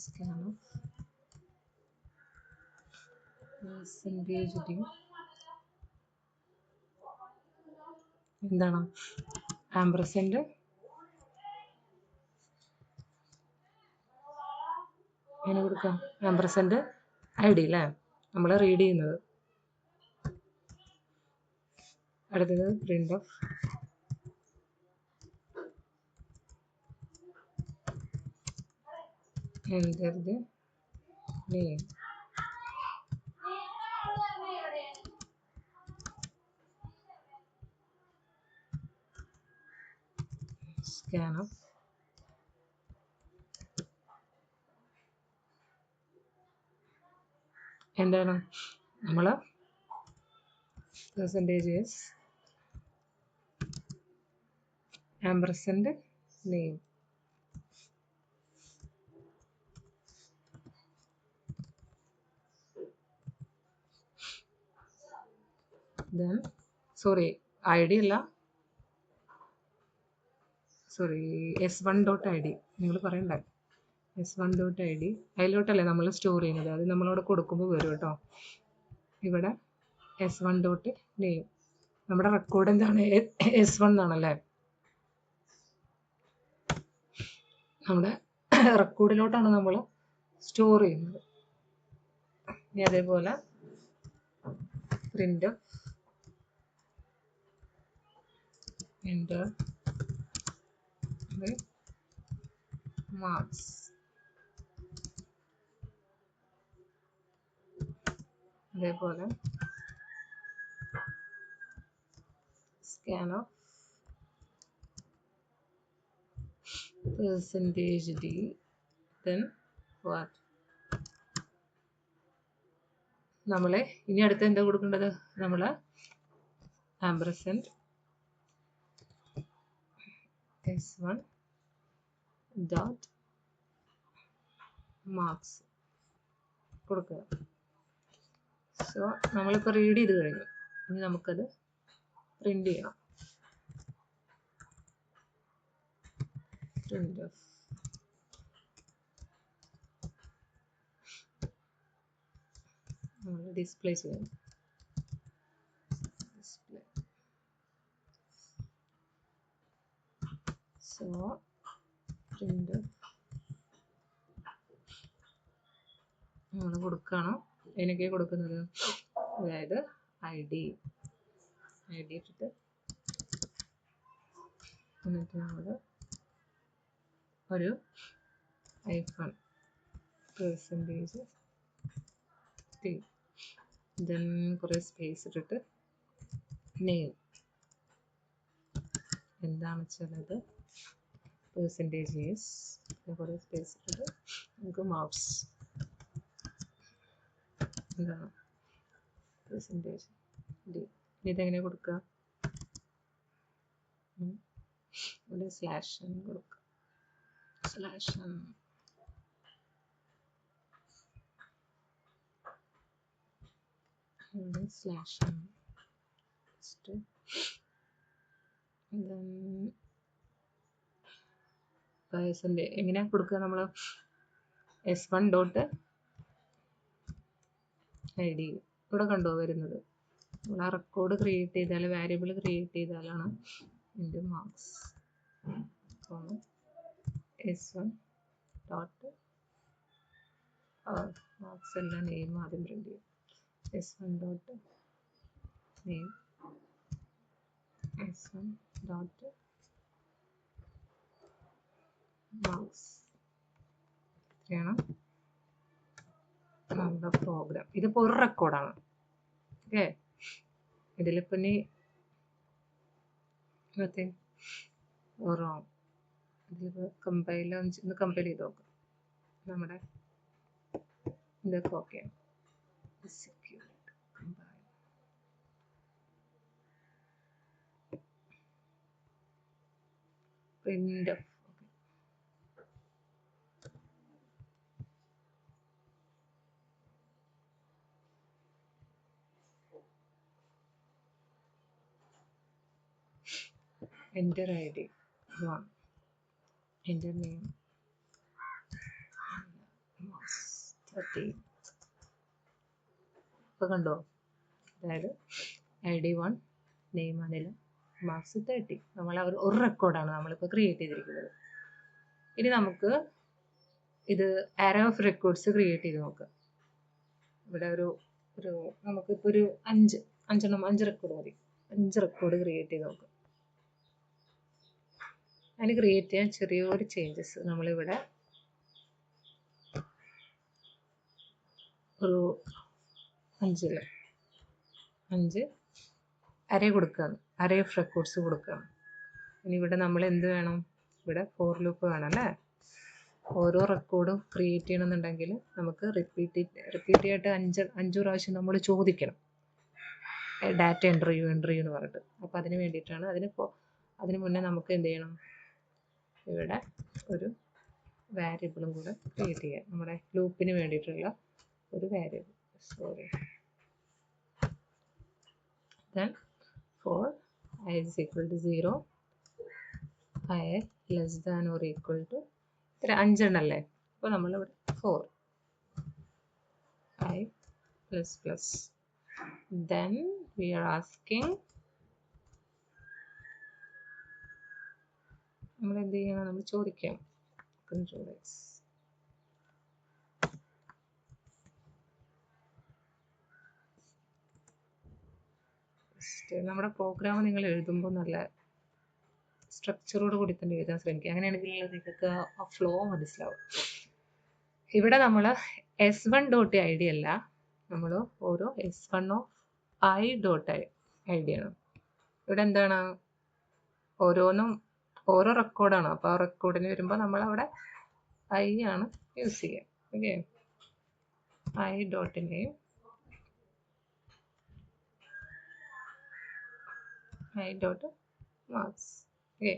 [SPEAKER 1] scan of percentage D എന്താണ് ആംപർസെൻറ്റ് എങ്ങനെ കൊടുക്കാം? ആംപർസെൻറ്റ് ഐ ഡി അല്ലേ നമ്മൾ റീഡ് ചെയ്യുന്നത്. അടുത്തത് print of enter the name, scan of എന്താണ് നമ്മൾ percentage ampersand name, then sorry I D അല്ല, സോറി S1.id നിങ്ങൾ പറയണ്ടേ, S1.id അതിലോട്ടല്ലേ നമ്മൾ സ്റ്റോർ ചെയ്യുന്നത്, അത് നമ്മളവിടെ കൊടുക്കുമ്പോൾ വരും കേട്ടോ. ഇവിടെ S1.name നമ്മുടെ റെക്കോർഡ് എന്താണ്? S1 എന്നാണല്ലേ. നമ്മുടെ റെക്കോർഡിലോട്ടാണ് നമ്മൾ സ്റ്റോർ ചെയ്യുന്നത്. ഇനി അതേപോലെ പ്രിൻ്റ് എൻ്റർ മാർക്സ്, അതേപോലെ scan of percentage D, then what നമ്മൾ ഇനി അടുത്ത് എന്താ കൊടുക്കേണ്ടത്? നമ്മൾ ആംപർസെൻറ്റ് S1 ഡോട്ട് മാർക്സ് കൊടുക്കുക. സോ നമ്മളിപ്പോൾ റീഡ് ചെയ്ത് കഴിഞ്ഞു. ഇനി നമുക്കത് പ്രിൻ്റ് ചെയ്യണം. പ്രിൻ്റ് ഓഫ് നമ്മൾ ഡിസ്പ്ലേ ചെയ്യണം. ഡിസ്പ്ലേ സോ പ്രിൻ്റ് നമ്മൾ കൊടുക്കണം. അതിനൊക്കെ കൊടുക്കുന്നത്, അതായത് ഐ ഡി ഇട്ടിട്ട് എന്നിട്ട് നമ്മൾ ഒരു ഐഫൺ പെർസെൻറ്റേജ് ടി, ദെൻ കുറേ സ്പേസ് ഇട്ടിട്ട് നെയിം എന്താണ് വെച്ചാൽ പെർസെൻറ്റേജ് കുറേ സ്പേസ് ഇട്ടിട്ട് നമുക്ക് മാർക്സ് എന്താണ് പെർസെൻറ്റേജ് ഡി. ഇതെങ്ങനെ കൊടുക്കുക? ഒരു സ്ലാഷ് കൊടുക്കുക. സ്ലാഷ് സ്ലാഷ് എങ്ങനെയാണ് കൊടുക്കുക? നമ്മൾ S1.id ഇവിടെ കണ്ടോ വരുന്നത്? നമ്മൾ ആ റെക്കോർഡ് ക്രിയേറ്റ് ചെയ്താൽ, വാരിയബിൾ ക്രിയേറ്റ് ചെയ്താലാണ് ഇതിൻ്റെ മാർക്സ്. S1 ഡോട്ട് മാർക്സ് എല്ലാം നെയിം ആദ്യം പ്രിൻ്റ് ചെയ്യും. S1 dot name, S1 dot marks. ഇത്രയാണ് നമ്മുടെ പ്രോഗ്രാം. ഇതിപ്പോൾ ഒരു റെക്കോർഡാണ്. ഓക്കെ, ഇതിലിപ്പോൾ ഇനി റോങ്, ഇതിലിപ്പോൾ കമ്പൈൽ ഒന്ന് കമ്പൈൽ ചെയ്ത് നോക്കാം. നമ്മുടെ ഇതൊക്കെ ഓക്കെയാണ്. printf. Enter id 1, enter name 30. ഇപ്പൊ കണ്ടോ, അതായത് ID1 നെയിം അനിൽ മാർക്സ് 30. നമ്മൾ ഒരു റെക്കോർഡാണ് നമ്മളിപ്പോൾ ക്രിയേറ്റ് ചെയ്തിരിക്കുന്നത്. ഇനി നമുക്ക് ഇത് array ഓഫ് റെക്കോർഡ്സ് ക്രിയേറ്റ് ചെയ്ത് നോക്കാം. ഇവിടെ ഒരു നമുക്കിപ്പോൾ ഒരു 5 റെക്കോർഡ് മതി. 5 റെക്കോർഡ് ക്രിയേറ്റ് ചെയ്ത് നോക്കാം. അതിന് ക്രിയേറ്റ് ചെയ്യാൻ ചെറിയൊരു ചേഞ്ചസ് നമ്മളിവിടെ ഒരു 5 അറേ കൊടുക്കുകയാണ്, അറേ ഓഫ് റെക്കോർഡ്സ് കൊടുക്കുകയാണ്. ഇനി ഇവിടെ നമ്മൾ എന്ത് വേണം, ഇവിടെ ഫോർ ലൂപ്പ് വേണം അല്ലേ. ഓരോ റെക്കോർഡും ക്രിയേറ്റ് ചെയ്യണമെന്നുണ്ടെങ്കിൽ നമുക്ക് റിപ്പീറ്റ് ആയിട്ട് 5 പ്രാവശ്യം നമ്മൾ ചോദിക്കണം ഡാറ്റ എൻ്റർ ചെയ്യൂ എന്ന് പറഞ്ഞിട്ട്. അപ്പോൾ അതിന് വേണ്ടിയിട്ടാണ്. അതിന് മുന്നേ നമുക്ക് എന്ത് ചെയ്യണം, ഇവിടെ ഒരു വേരിയബിളും കൂടെ ക്രിയേറ്റ് ചെയ്യാം, നമ്മുടെ ലൂപ്പിന് വേണ്ടിയിട്ടുള്ള ഒരു variable. Then for I is equal to 0, I less than or equal to 5 എണ്ണല്ലേ. അപ്പോൾ നമ്മളിവിടെ 4 I plus plus. Then we are asking, നമ്മൾ എന്ത് ചെയ്യണം, നമ്മൾ ചോദിക്കാം control X. നമ്മുടെ പ്രോഗ്രാം നിങ്ങൾ എഴുതുമ്പോൾ നല്ല സ്ട്രക്ചറോട് കൂടി തന്നെ എഴുതാൻ ശ്രമിക്കുക. അങ്ങനെയാണെങ്കിൽ നിങ്ങൾക്ക് ആ ഫ്ലോ മനസ്സിലാവും. ഇവിടെ നമ്മൾ s1.id അല്ല, നമ്മൾ ഓരോ s1 ആണ്. ഇവിടെ എന്താണ്, ഓരോ റെക്കോർഡാണ്. അപ്പോൾ ആ റെക്കോർഡിന് വരുമ്പോൾ നമ്മൾ അവിടെ ഐ ആണ് യൂസ് ചെയ്യുക. Okay, i.name i.marks. ഓക്കെ,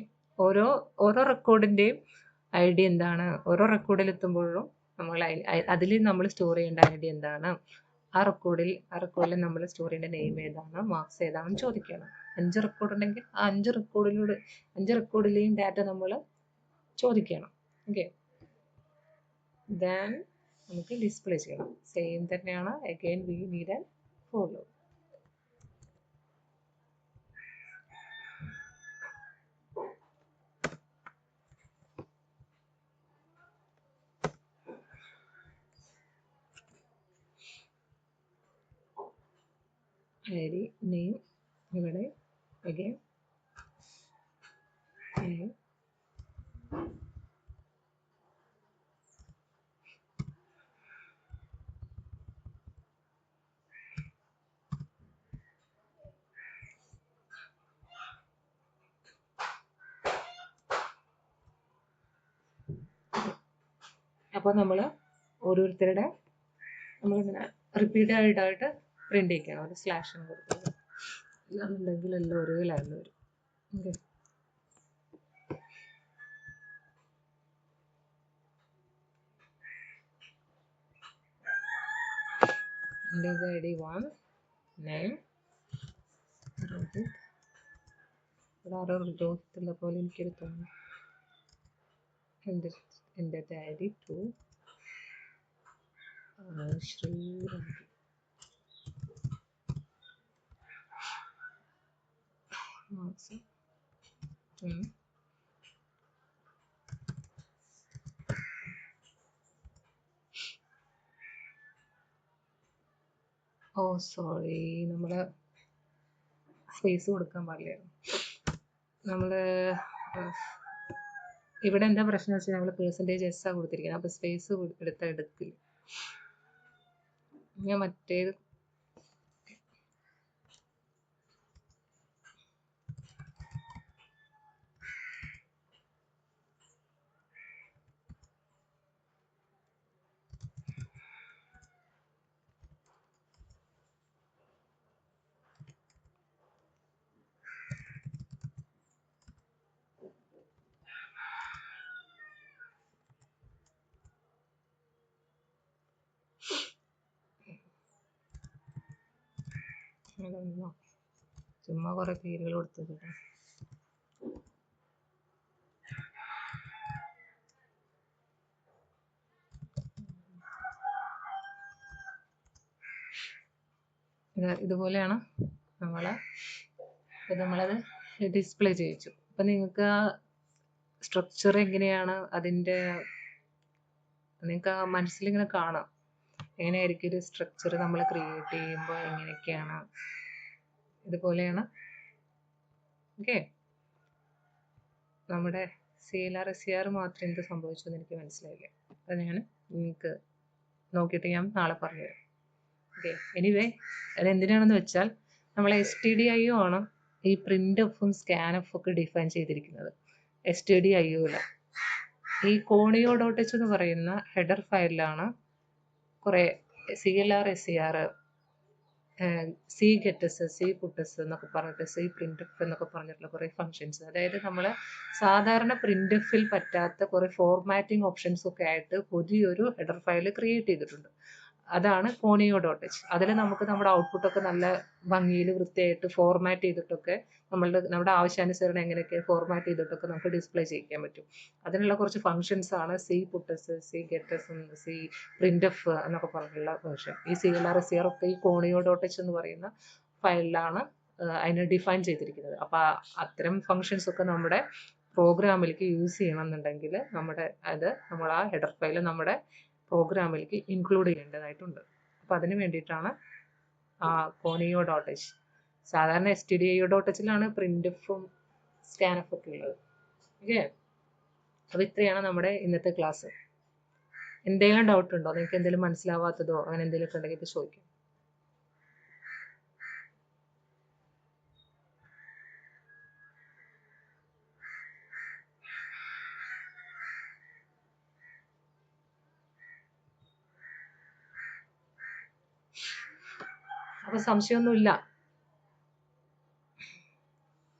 [SPEAKER 1] ഓരോ റെക്കോർഡിൻ്റെയും ID എന്താണ്, ഓരോ റെക്കോർഡിൽ എത്തുമ്പോഴും അതിൽ നമ്മൾ സ്റ്റോർ ചെയ്യേണ്ട ID എന്താണ്, ആ റെക്കോർഡിൽ നമ്മൾ സ്റ്റോർ ചെയ്യേണ്ട നെയിം ഏതാണ്, മാർക്സ് ഏതാണെന്ന് ചോദിക്കണം. 5 റെക്കോർഡ് ഉണ്ടെങ്കിൽ ആ 5 റെക്കോർഡിലെയും ഡാറ്റ നമ്മൾ ചോദിക്കണം. ഓക്കെ, ദെൻ നമുക്ക് ഡിസ്പ്ലേ ചെയ്യണം. സെയിം തന്നെയാണ്. Again we need an for loop. ID name ഇവിടെ അഗൈൻ അപ്പോൾ നമ്മൾ ഓരോരുത്തരുടെ നമ്മളിങ്ങനെ റിപ്പീറ്റഡായിട്ട് പ്രിൻ്റ് ചെയ്യിക്കണം. ഒരു സ്ലാഷും കൊടുക്കുന്നത് ഇല്ലാന്നുണ്ടെങ്കിൽ എല്ലാം ഒരേ ലൈനിൽ വരും. ഓക്കെ, ID1 നെയിം ഇവിടെ ആരോ രോഹിത്തുള്ള പോലെ എനിക്കൊരു തോന്നുന്നു. എൻ്റെ ID2 ശ്രീറാം. ഓ സോറി, നമ്മൾ സ്പേസ് കൊടുക്കാൻ പാടില്ലായിരുന്നു. നമ്മൾ ഇവിടെ എന്താ പ്രശ്നം വെച്ചാൽ നമ്മൾ %s ആ കൊടുത്തിരിക്കുന്നത്. അപ്പോൾ സ്പേസ് എടുക്കില്ല. ഞാൻ മറ്റേത് അതൊന്നോ ചുമ്മാ കുറെ പേരുകൾ കൊടുത്തത്. ഇതുപോലെയാണ് നമ്മളത് ഡിസ്പ്ലേ ചെയ്യിച്ചു. അപ്പം നിങ്ങൾക്ക് ആ സ്ട്രക്ചർ എങ്ങനെയാണ് അതിൻ്റെ നിങ്ങൾക്ക് ആ മനസ്സിലിങ്ങനെ കാണാം എങ്ങനെയായിരിക്കും ഒരു സ്ട്രക്ചർ നമ്മൾ ക്രിയേറ്റ് ചെയ്യുമ്പോൾ എങ്ങനെയൊക്കെയാണ്. ഇതുപോലെയാണ്. ഓക്കെ, നമ്മുടെ CLR SCR മാത്രം എന്ത് സംഭവിച്ചു എന്ന് എനിക്ക് മനസ്സിലായില്ല. അത് ഞാൻ നിങ്ങൾക്ക് നോക്കിയിട്ട് ഞാൻ നാളെ പറഞ്ഞുതരാം. ഓക്കെ, എനിവേ അതെന്തിനാണെന്ന് വെച്ചാൽ നമ്മൾ STDIO ആണ് ഈ പ്രിൻ്റ് എഫും സ്കാനഫും ഒക്കെ ഡിഫൈൻ ചെയ്തിരിക്കുന്നത്. STDIO ഈ conio.h എന്ന് പറയുന്ന ഹെഡർ ഫയലിലാണ് കുറേ CLR SCR cGets cputs എന്നൊക്കെ പറഞ്ഞിട്ട് cprintf എന്നൊക്കെ പറഞ്ഞിട്ടുള്ള കുറേ ഫങ്ഷൻസ്, അതായത് നമ്മൾ സാധാരണ പ്രിൻ്റഫിൽ പറ്റാത്ത കുറേ ഫോർമാറ്റിംഗ് ഓപ്ഷൻസ് ഒക്കെ ആയിട്ട് പുതിയൊരു ഹെഡർ ഫയൽ ക്രിയേറ്റ് ചെയ്തിട്ടുണ്ട്. അതാണ് conio.h. അതിൽ നമുക്ക് നമ്മുടെ ഔട്ട്പുട്ടൊക്കെ നല്ല ഭംഗിയിൽ വൃത്തിയായിട്ട് ഫോർമാറ്റ് ചെയ്തിട്ടൊക്കെ നമ്മുടെ ആവശ്യാനുസരണം എങ്ങനെയൊക്കെ ഫോർമാറ്റ് ചെയ്തിട്ടൊക്കെ നമുക്ക് ഡിസ്പ്ലേ ചെയ്യിക്കാൻ പറ്റും. അതിനുള്ള കുറച്ച് ഫങ്ഷൻസ് ആണ് cputs, cGets, cprintf എന്നൊക്കെ പറഞ്ഞിട്ടുള്ള ഫങ്ഷൻ. ഈ CLR SCR ഒക്കെ ഈ conio.h എന്ന് പറയുന്ന ഫയലിലാണ് അതിനെ ഡിഫൈൻ ചെയ്തിരിക്കുന്നത്. അപ്പോൾ അത്തരം ഫങ്ഷൻസ് ഒക്കെ നമ്മുടെ പ്രോഗ്രാമിലേക്ക് യൂസ് ചെയ്യണമെന്നുണ്ടെങ്കിൽ നമ്മൾ ആ ഹെഡർ ഫയൽ നമ്മുടെ പ്രോഗ്രാമിലേക്ക് ഇൻക്ലൂഡ് ചെയ്യേണ്ടതായിട്ടുണ്ട്. അപ്പോൾ അതിന് വേണ്ടിയിട്ടാണ് conio.h. സാധാരണ STDIO.hലാണ് പ്രിൻ്റഫും സ്കാനഫും ഒക്കെ ഉള്ളത്. ഓക്കെ, അപ്പോൾ ഇത്രയാണ് നമ്മുടെ ഇന്നത്തെ ക്ലാസ്. എന്തെങ്കിലും ഡൗട്ട് ഉണ്ടോ? നിങ്ങൾക്ക് എന്തെങ്കിലും മനസ്സിലാവാത്തതോ അങ്ങനെ എന്തെങ്കിലുമൊക്കെ ഉണ്ടെങ്കിൽ ഇത് ചോദിക്കാം. അപ്പോൾ സംശയമൊന്നുമില്ല.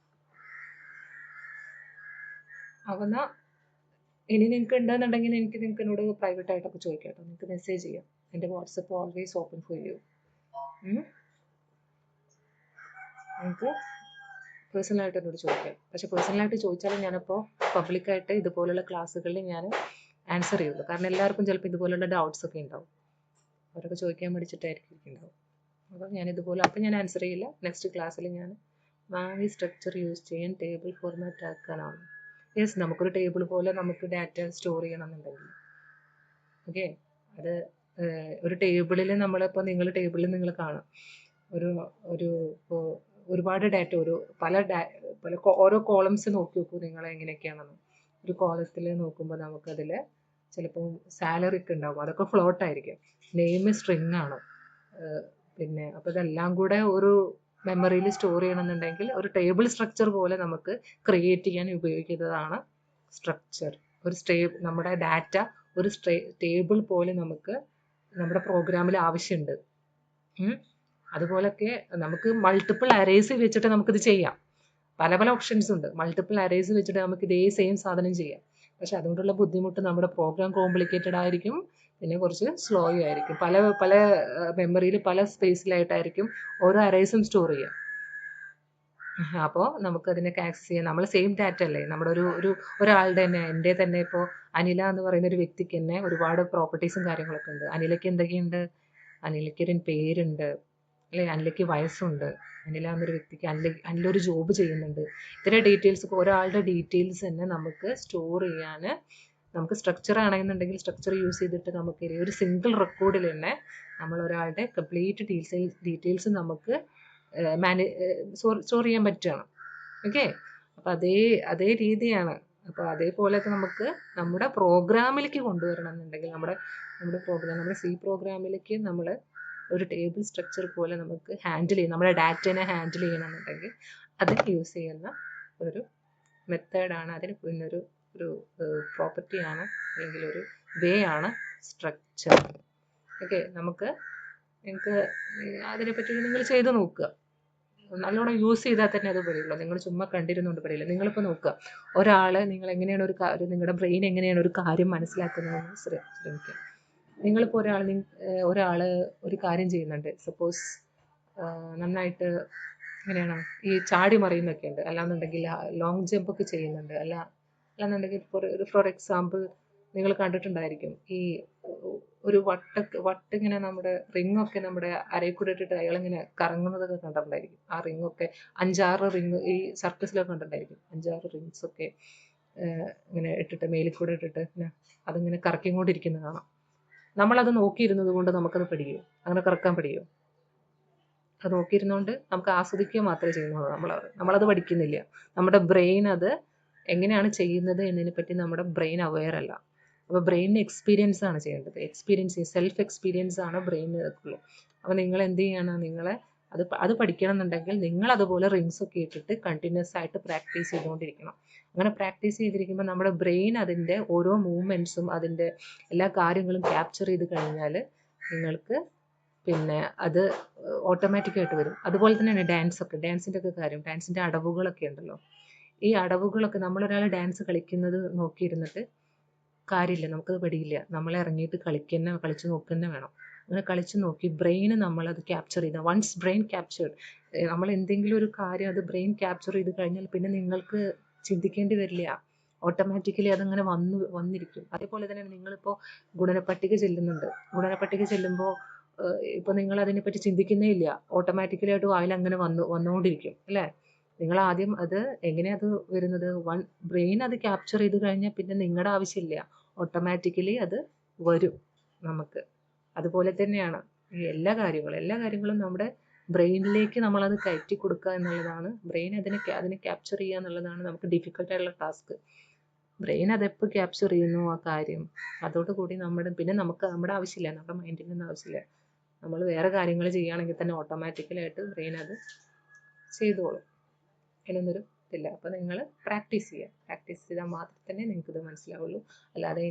[SPEAKER 1] അപ്പോൾ എന്നാൽ ഇനി നിങ്ങൾക്ക് ഉണ്ടെന്നുണ്ടെങ്കിൽ നിങ്ങൾക്ക് എന്നോട് പ്രൈവറ്റ് ആയിട്ടൊക്കെ ചോദിക്കാം കേട്ടോ. നിങ്ങൾക്ക് മെസ്സേജ് ചെയ്യാം. എൻ്റെ WhatsApp always open for you. നിങ്ങൾക്ക് പേഴ്സണലായിട്ട് എന്നോട് ചോദിക്കാം. പക്ഷെ പേഴ്സണലായിട്ട് ചോദിച്ചാലും ഞാനിപ്പോൾ പബ്ലിക്കായിട്ട് ഇതുപോലുള്ള ക്ലാസ്സുകളിൽ ഞാൻ ആൻസർ ചെയ്യുള്ളൂ. കാരണം എല്ലാവർക്കും ചിലപ്പോൾ ഇതുപോലുള്ള ഡൗട്ട്സ് ഒക്കെ ഉണ്ടാവും. അവരൊക്കെ ചോദിക്കാൻ പഠിച്ചിട്ടായിരിക്കും ഉണ്ടാവും. അപ്പോൾ ഞാൻ ആൻസർ ചെയ്യില്ല. നെക്സ്റ്റ് ക്ലാസ്സിൽ ഞാൻ ഈ സ്ട്രക്ചർ യൂസ് ചെയ്യാൻ ടേബിൾ ഫോർമാറ്റ് ആക്കാനാണ്. യെസ്, നമുക്കൊരു ടേബിൾ പോലെ നമുക്ക് ഡാറ്റ സ്റ്റോർ ചെയ്യണമെന്നുണ്ടെങ്കിൽ ഓക്കെ, അത് ഒരു ടേബിളിൽ നമ്മളിപ്പോൾ ടേബിളിൽ നിങ്ങൾ കാണാം ഒരുപാട് ഡാറ്റ പല ഓരോ കോളംസ് നോക്കി നോക്കൂ നിങ്ങൾ എങ്ങനെയൊക്കെയാണെന്ന്. ഒരു കോളത്തിൽ നോക്കുമ്പോൾ നമുക്കതിൽ ചിലപ്പോൾ സാലറി ഒക്കെ ഉണ്ടാവും, അതൊക്കെ ഫ്ലോട്ട് ആയിരിക്കും. നെയിം സ്ട്രിങ് ആണ്. പിന്നെ അപ്പോൾ ഇതെല്ലാം കൂടെ ഒരു മെമ്മറിയിൽ സ്റ്റോർ ചെയ്യണമെന്നുണ്ടെങ്കിൽ ഒരു ടേബിൾ സ്ട്രക്ചർ പോലെ നമുക്ക് ക്രിയേറ്റ് ചെയ്യാൻ ഉപയോഗിക്കുന്നതാണ് സ്ട്രക്ചർ. നമ്മുടെ ഡാറ്റ ഒരു ടേബിൾ പോലെ നമുക്ക് നമ്മുടെ പ്രോഗ്രാമിൽ ആവശ്യമുണ്ട്. അതുപോലൊക്കെ നമുക്ക് മൾട്ടിപ്പിൾ അറേസ് വെച്ചിട്ട് നമുക്കിത് ചെയ്യാം. പല ഓപ്ഷൻസ് ഉണ്ട്. മൾട്ടിപ്പിൾ അറേസ് വെച്ചിട്ട് നമുക്ക് ഇതേ സെയിം സാധനം ചെയ്യാം. പക്ഷെ അതുകൊണ്ടുള്ള ബുദ്ധിമുട്ട് നമ്മുടെ പ്രോഗ്രാം കോംപ്ലിക്കേറ്റഡ് ആയിരിക്കും, പിന്നെ കുറച്ച് സ്ലോ ആയിരിക്കും. പല മെമ്മറിയിൽ പല സ്പേസിലായിട്ടായിരിക്കും ഓരോ അറേസും സ്റ്റോർ ചെയ്യുക. അപ്പോൾ നമുക്കതിനൊക്കെ ആക്സസ് ചെയ്യാം. നമ്മൾ സെയിം ഡാറ്റ അല്ലേ, നമ്മുടെ ഒരാളുടെ തന്നെ, എൻ്റെ തന്നെ ഇപ്പോൾ അനില എന്ന് പറയുന്ന ഒരു വ്യക്തിക്ക് തന്നെ ഒരുപാട് പ്രോപ്പർട്ടീസും കാര്യങ്ങളൊക്കെ ഉണ്ട്. അനിലയ്ക്ക് എന്തൊക്കെയുണ്ട്? അനിലയ്ക്ക് ഒരു പേരുണ്ട് അല്ലേ, അനിലയ്ക്ക് വയസ്സുണ്ട്, അനില എന്നൊരു വ്യക്തിക്ക് അനിലൊരു ജോബ് ചെയ്യുന്നുണ്ട്. ഇത്തരം ഡീറ്റെയിൽസ്, ഒരാളുടെ ഡീറ്റെയിൽസ് തന്നെ നമുക്ക് സ്റ്റോർ ചെയ്യാൻ നമുക്ക് സ്ട്രക്ചർ ആണെന്നുണ്ടെങ്കിൽ സ്ട്രക്ചർ യൂസ് ചെയ്തിട്ട് നമുക്ക് ഒരു സിംഗിൾ റെക്കോർഡിൽ തന്നെ നമ്മൾ ഒരാളുടെ കംപ്ലീറ്റ് ഡീറ്റെയിൽസ് നമുക്ക് സ്റ്റോർ ചെയ്യാൻ പറ്റുകയാണ്. ഓക്കെ, അപ്പോൾ അതേ രീതിയാണ്. അപ്പോൾ അതേപോലെയൊക്കെ നമുക്ക് നമ്മുടെ പ്രോഗ്രാമിലേക്ക് കൊണ്ടുവരണം എന്നുണ്ടെങ്കിൽ നമ്മുടെ C പ്രോഗ്രാമിലേക്ക് നമ്മൾ ഒരു ടേബിൾ സ്ട്രക്ചർ പോലെ നമുക്ക് നമ്മുടെ ഡാറ്റനെ ഹാൻഡിൽ ചെയ്യണമെന്നുണ്ടെങ്കിൽ അതിന് യൂസ് ചെയ്യുന്ന ഒരു മെത്തേഡാണ്, അതിന് പിന്നൊരു പ്രോപ്പർട്ടിയാണ്, അല്ലെങ്കിൽ ഒരു വേ ആണ് സ്ട്രക്ചർ. ഓക്കെ, നിങ്ങൾക്ക് അതിനെപ്പറ്റി നിങ്ങൾ ചെയ്ത് നോക്കുക. നല്ലോണം യൂസ് ചെയ്താൽ തന്നെ അത് പറയുള്ളൂ. നിങ്ങൾ ചുമ്മാ കണ്ടിരുന്നുകൊണ്ട് പറയില്ല. നിങ്ങളിപ്പോൾ നോക്കുക, നിങ്ങൾ എങ്ങനെയാണ് നിങ്ങളുടെ ബ്രെയിൻ എങ്ങനെയാണ് ഒരു കാര്യം മനസ്സിലാക്കുന്നതെന്ന് ശ്രമിക്കുക. നിങ്ങളിപ്പോൾ ഒരാൾ ഒരു കാര്യം ചെയ്യുന്നുണ്ട്. സപ്പോസ് നന്നായിട്ട് എങ്ങനെയാണ് ഈ ചാടി മറിയുന്നൊക്കെ ഉണ്ട്, അല്ലാന്നുണ്ടെങ്കിൽ ലോങ് ജമ്പ് ഒക്കെ ചെയ്യുന്നുണ്ട്, അല്ലാന്നുണ്ടെങ്കിൽ ഫോർ എക്സാമ്പിൾ നിങ്ങൾ കണ്ടിട്ടുണ്ടായിരിക്കും ഈ ഒരു വട്ടിങ്ങനെ നമ്മുടെ റിങ്ങൊക്കെ നമ്മുടെ അരയിൽ കൂടെ ഇട്ടിട്ട് അയാളിങ്ങനെ കറങ്ങുന്നതൊക്കെ കണ്ടിട്ടുണ്ടായിരിക്കും. ആ റിങ്ങൊക്കെ 5-6 റിങ് ഈ സർക്കസിലൊക്കെ കണ്ടിട്ടുണ്ടായിരിക്കും. 5-6 റിങ്സ് ഒക്കെ ഇങ്ങനെ ഇട്ടിട്ട് മേലിൽ കൂടെ ഇട്ടിട്ട് ഇങ്ങനെ അതിങ്ങനെ കറക്കിക്കൊണ്ടിരിക്കുന്നത് കാണാം. നമ്മളത് നോക്കിയിരുന്നത് കൊണ്ട് നമുക്കത് പഠിക്കുമോ? അങ്ങനെ കറക്കാൻ പഠിക്കുമോ? അത് നോക്കിയിരുന്നോണ്ട് നമുക്ക് ആസ്വദിക്കുക മാത്രമേ ചെയ്യുന്നുള്ളൂ. നമ്മളത് പഠിക്കുന്നില്ല. നമ്മുടെ ബ്രെയിൻ അത് എങ്ങനെയാണ് ചെയ്യുന്നത് എന്നതിനെ പറ്റി നമ്മുടെ ബ്രെയിൻ അവെയർ അല്ല. അപ്പോൾ ബ്രെയിനിന് എക്സ്പീരിയൻസ് ആണ് ചെയ്യേണ്ടത്. സെൽഫ് എക്സ്പീരിയൻസ് ആണ് ബ്രെയിനിനുള്ളൂ. അപ്പോൾ നിങ്ങൾ എന്ത് ചെയ്യണം? നിങ്ങളെ അത് പഠിക്കണം എന്നുണ്ടെങ്കിൽ നിങ്ങൾ അതുപോലെ റിങ്സ് ഒക്കെ ഇട്ടിട്ട് കണ്ടിന്യൂസ് ആയിട്ട് പ്രാക്ടീസ് ചെയ്തുകൊണ്ടിരിക്കണം. അങ്ങനെ പ്രാക്ടീസ് ചെയ്തിരിക്കുമ്പോൾ നമ്മുടെ ബ്രെയിൻ അതിൻ്റെ ഓരോ മൂവ്മെൻറ്റ്സും അതിൻ്റെ എല്ലാ കാര്യങ്ങളും ക്യാപ്ചർ ചെയ്ത് കഴിഞ്ഞാൽ നിങ്ങൾക്ക് പിന്നെ അത് ഓട്ടോമാറ്റിക്കായിട്ട് വരും. അതുപോലെ തന്നെയാണ് ഡാൻസിൻ്റെ ഒക്കെ കാര്യം. ഡാൻസിൻ്റെ അടവുകളൊക്കെ ഉണ്ടല്ലോ. ഈ അടവുകളൊക്കെ നമ്മളൊരാൾ ഡാൻസ് കളിക്കുന്നത് നോക്കിയിരുന്നിട്ട് കാര്യമില്ല, നമുക്കത് പഠിയില്ല. നമ്മൾ ഇറങ്ങിയിട്ട് കളിച്ച് നോക്കുക വേണം. അങ്ങനെ കളിച്ച് നോക്കി ബ്രെയിന് നമ്മളത് ക്യാപ്ചർ ചെയ്താൽ, വൺസ് ബ്രെയിൻ ക്യാപ്ചേർഡ്, നമ്മൾ എന്തെങ്കിലും ഒരു കാര്യം അത് ബ്രെയിൻ ക്യാപ്ചർ ചെയ്ത് കഴിഞ്ഞാൽ പിന്നെ നിങ്ങൾക്ക് ചിന്തിക്കേണ്ടി വരില്ല. ഓട്ടോമാറ്റിക്കലി അതങ്ങനെ വന്നിരിക്കും. അതേപോലെ തന്നെ നിങ്ങളിപ്പോൾ ഗുണനപ്പട്ടിക ചെല്ലുമ്പോൾ ഇപ്പോൾ നിങ്ങൾ അതിനെപ്പറ്റി ചിന്തിക്കുന്നേ ഇല്ല, ഓട്ടോമാറ്റിക്കലായിട്ട് വായിൽ അങ്ങനെ വന്നുകൊണ്ടിരിക്കും അല്ലേ? നിങ്ങൾ ആദ്യം അത് എങ്ങനെയാണ് അത് വരുന്നത്? ബ്രെയിൻ അത് ക്യാപ്ചർ ചെയ്ത് കഴിഞ്ഞാൽ പിന്നെ നിങ്ങളുടെ ആവശ്യമില്ല, ഓട്ടോമാറ്റിക്കലി അത് വരും നമുക്ക്. അതുപോലെ തന്നെയാണ് ഈ എല്ലാ കാര്യങ്ങളും നമ്മുടെ ബ്രെയിനിലേക്ക് നമ്മളത് കയറ്റി കൊടുക്കുക എന്നുള്ളതാണ്. ബ്രെയിൻ അതിനെ ക്യാപ്ചർ ചെയ്യുക എന്നുള്ളതാണ് നമുക്ക് ഡിഫിക്കൽട്ടായിട്ടുള്ള ടാസ്ക്. ബ്രെയിൻ അതെപ്പോൾ ക്യാപ്ചർ ചെയ്യുന്നു ആ കാര്യം, അതോടുകൂടി നമ്മുടെ ആവശ്യമില്ല, നമ്മുടെ മൈൻഡിനൊന്നും ആവശ്യമില്ല. നമ്മൾ വേറെ കാര്യങ്ങൾ ചെയ്യുകയാണെങ്കിൽ തന്നെ ഓട്ടോമാറ്റിക്കലായിട്ട് ബ്രെയിൻ അത് ചെയ്തോളും. അതിനൊന്നൊരു ഇതില്ല. അപ്പോൾ നിങ്ങൾ പ്രാക്ടീസ് ചെയ്താൽ മാത്രമേ തന്നെ നിങ്ങൾക്കിത് മനസ്സിലാവുള്ളൂ. അല്ലാതെ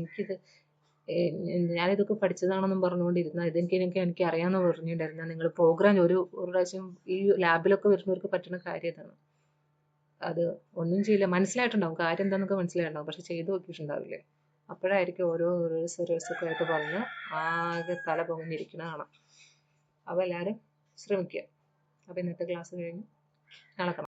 [SPEAKER 1] ഞാനിതൊക്കെ പഠിച്ചതാണെന്നും പറഞ്ഞുകൊണ്ടിരുന്നാൽ എനിക്ക് അറിയാമെന്ന് പറഞ്ഞിട്ടുണ്ടായിരുന്നാൽ നിങ്ങൾ പ്രോഗ്രാം ഒരു പ്രാവശ്യം ഈ ലാബിലൊക്കെ വരുന്നവർക്ക് പറ്റുന്ന കാര്യം ഇതാണ്. അത് ഒന്നും ചെയ്യില്ല, മനസ്സിലായിട്ടുണ്ടാവും കാര്യം എന്താണെന്നൊക്കെ മനസ്സിലായിട്ടുണ്ടാവും, പക്ഷെ ചെയ്ത് നോക്കിയിട്ടുണ്ടാവില്ലേ. അപ്പോഴായിരിക്കും ഓരോ റിസൾട്ട്സൊക്കെ ആയിട്ട് പറഞ്ഞ് ആകെ തല പൊങ്ങിയിരിക്കണ കാണാം. അപ്പോൾ എല്ലാവരും ശ്രമിക്കുക. അപ്പോൾ ഇന്നത്തെ ക്ലാസ് കഴിഞ്ഞ് നാളെ കാണാം.